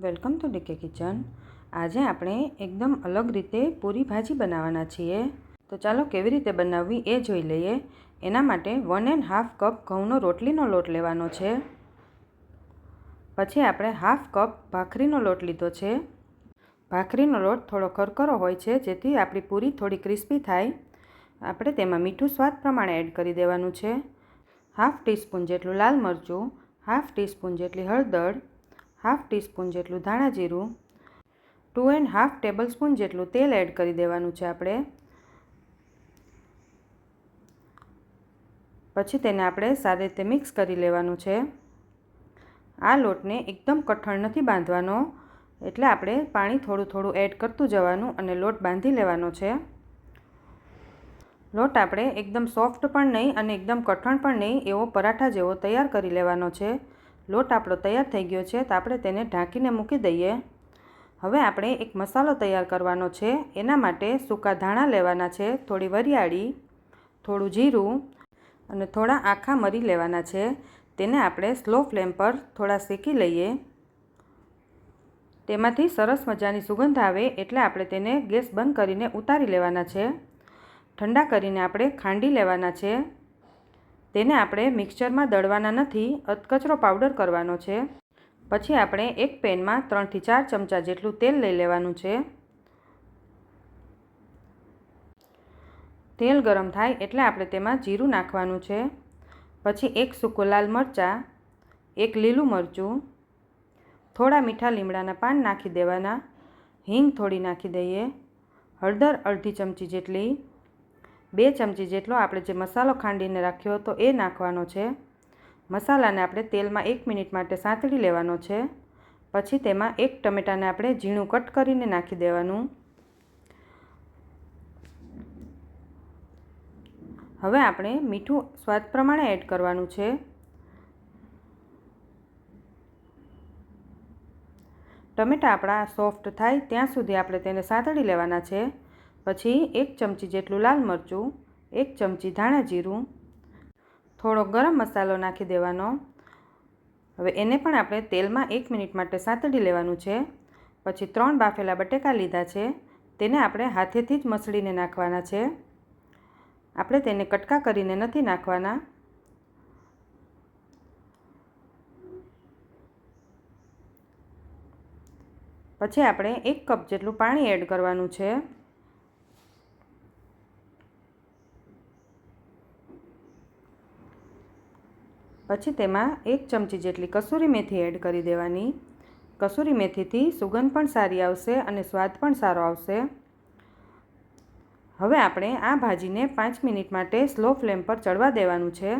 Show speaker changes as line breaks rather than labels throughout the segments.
Welcome to decay kitchen. આજે આપણે એકદમ અલગ રીતે પૂરી ભાજી બનાવવાના છીએ। તો ચાલો કેવી રીતે બનાવવી એ જોઈ લઈએ। એના માટે 1.5 કપ ઘઉંનો રોટલીનો લોટ લેવાનો છે। પછી આપણે 1/2 કપ ભાખરીનો લોટ લીધો છે। ભાખરીનો લોટ થોડો કરકરો હોય છે જેથી આપણી પૂરી થોડી ક્રિસ્પી થાય। આપણે તેમાં મીઠું સ્વાદ પ્રમાણે એડ કરી દેવાનું છે। 1/2 ટીસ્પૂન જેટલું લાલ મરચું, 1/2 ટીસ્પૂન જેટલી હળદર, 1/2 ટીસ્પૂન જેટલું ધાણા જીરું, 2.5 ટેબલસ્પૂન જેટલું તેલ એડ કરી દેવાનું છે આપણે। પછી તેને આપણે સારી રીતે મિક્સ કરી લેવાનું છે। આ લોટને એકદમ કઠણ નથી બાંધવાનો, એટલે આપણે પાણી થોડું થોડું એડ કરતું જવાનું અને લોટ બાંધી લેવાનો છે। લોટ આપણે એકદમ સોફ્ટ પણ નહીં અને એકદમ કઠણ પણ નહીં એવો પરાઠા જેવો તૈયાર કરી લેવાનો છે। લોટ આપણો તૈયાર થઈ ગયો છે તો આપણે તેને ઢાંકીને મૂકી દઈએ। હવે આપણે એક મસાલો તૈયાર કરવાનો છે। એના માટે સૂકા ધાણા લેવાના છે, થોડી વરિયાળી, થોડું જીરું અને થોડા આખા મરી લેવાના છે। તેને આપણે સ્લો ફ્લેમ પર થોડા શેકી લઈએ। તેમાંથી સરસ મજાની સુગંધ આવે એટલે આપણે તેને ગેસ બંધ કરીને ઉતારી લેવાના છે। ઠંડા કરીને આપણે ખાંડી લેવાના છે। તેને આપણે મિક્સચરમાં દળવાના નથી, અધકચરો પાવડર કરવાનો છે। પછી આપણે એક પેનમાં 3 થી 4 ચમચા જેટલું તેલ લઈ લેવાનું છે। તેલ ગરમ થાય એટલે આપણે તેમાં જીરું નાખવાનું છે। પછી એક સૂકો લાલ મરચાં, એક લીલું મરચું, થોડા મીઠા લીમડાના પાન નાખી દેવાના, હિંગ થોડી નાખી દઈએ, હળદર અડધી ચમચી જેટલી, 2 ચમચી જેટલો આપણે જે મસાલો ખાંડીને રાખ્યો હતો એ નાખવાનો છે। મસાલાને આપણે તેલમાં 1 મિનિટ માટે સાંતળી લેવાનો છે। પછી તેમાં એક ટમેટાને આપણે ઝીણું કટ કરીને નાખી દેવાનું। હવે આપણે મીઠું સ્વાદ પ્રમાણે એડ કરવાનું છે। ટમેટા આપણા સોફ્ટ થાય ત્યાં સુધી આપણે તેને સાંતળી લેવાના છે। પછી 1 ચમચી જેટલું લાલ મરચું, 1 ચમચી ધાણા જીરું, થોડો ગરમ મસાલો નાખી દેવાનો। હવે એને પણ આપણે તેલમાં 1 મિનિટ માટે સાંતળી લેવાનું છે। પછી 3 બાફેલા બટેકા લીધા છે, તેને આપણે હાથેથી જ મસળીને નાખવાના છે। આપણે તેને કટકા કરીને નથી નાખવાના। પછી આપણે 1 કપ જેટલું પાણી એડ કરવાનું છે। પછી તેમાં 1 ચમચી જેટલી કસૂરી મેથી એડ કરી દેવાની। કસૂરી મેથીથી સુગંધ પણ સારી આવશે અને સ્વાદ પણ સારો આવશે। હવે આપણે આ ભાજીને 5 મિનિટ માટે સ્લો ફ્લેમ પર ચડવા દેવાનું છે।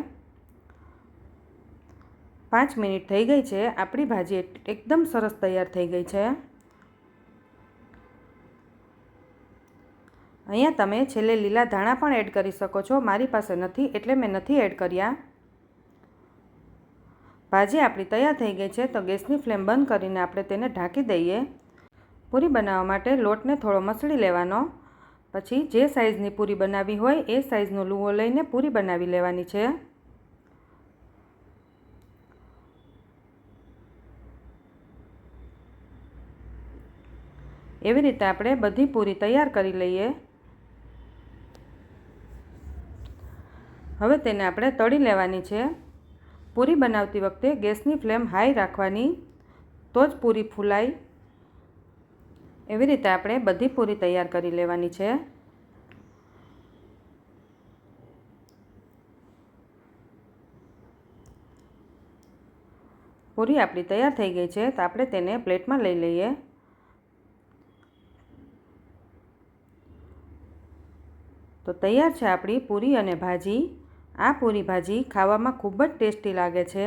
5 મિનિટ થઈ ગઈ છે, આપણી ભાજી એકદમ સરસ તૈયાર થઈ ગઈ છે। અહીંયા તમે છેલ્લે લીલા ધાણા પણ એડ કરી શકો છો, મારી પાસે નથી એટલે મેં નથી એડ કર્યા। ભાજી આપણી તૈયાર થઈ ગઈ છે તો ગેસની ફ્લેમ બંધ કરીને આપણે તેને ઢાંકી દઈએ। પૂરી બનાવવા માટે લોટને થોડો મસળી લેવાનો। પછી જે સાઇઝની પૂરી બનાવવી હોય એ સાઇઝનો લુવો લઈને પૂરી બનાવી લેવાની છે। એવી રીતે આપણે બધી પૂરી તૈયાર કરી લઈએ। હવે તેને આપણે તળી લેવાની છે। પૂરી બનાવતી વખતે ગેસની ફ્લેમ હાઈ રાખવાની, તો જ પૂરી ફૂલાય। એવી રીતે આપણે બધી પૂરી તૈયાર કરી લેવાની છે। પૂરી આપણી તૈયાર થઈ ગઈ છે તો આપણે તેને પ્લેટમાં લઈ લઈએ। તો તૈયાર છે આપણી પૂરી અને ભાજી। આ પૂરી ભાજી ખાવામાં ખૂબ જ ટેસ્ટી લાગે છે।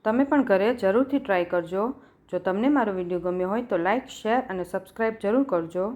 તમે પણ ઘરે જરૂરથી ટ્રાય કરજો। જો તમને મારો વિડીયો ગમ્યો હોય તો લાઇક, શેર અને સબસ્ક્રાઈબ જરૂર કરજો।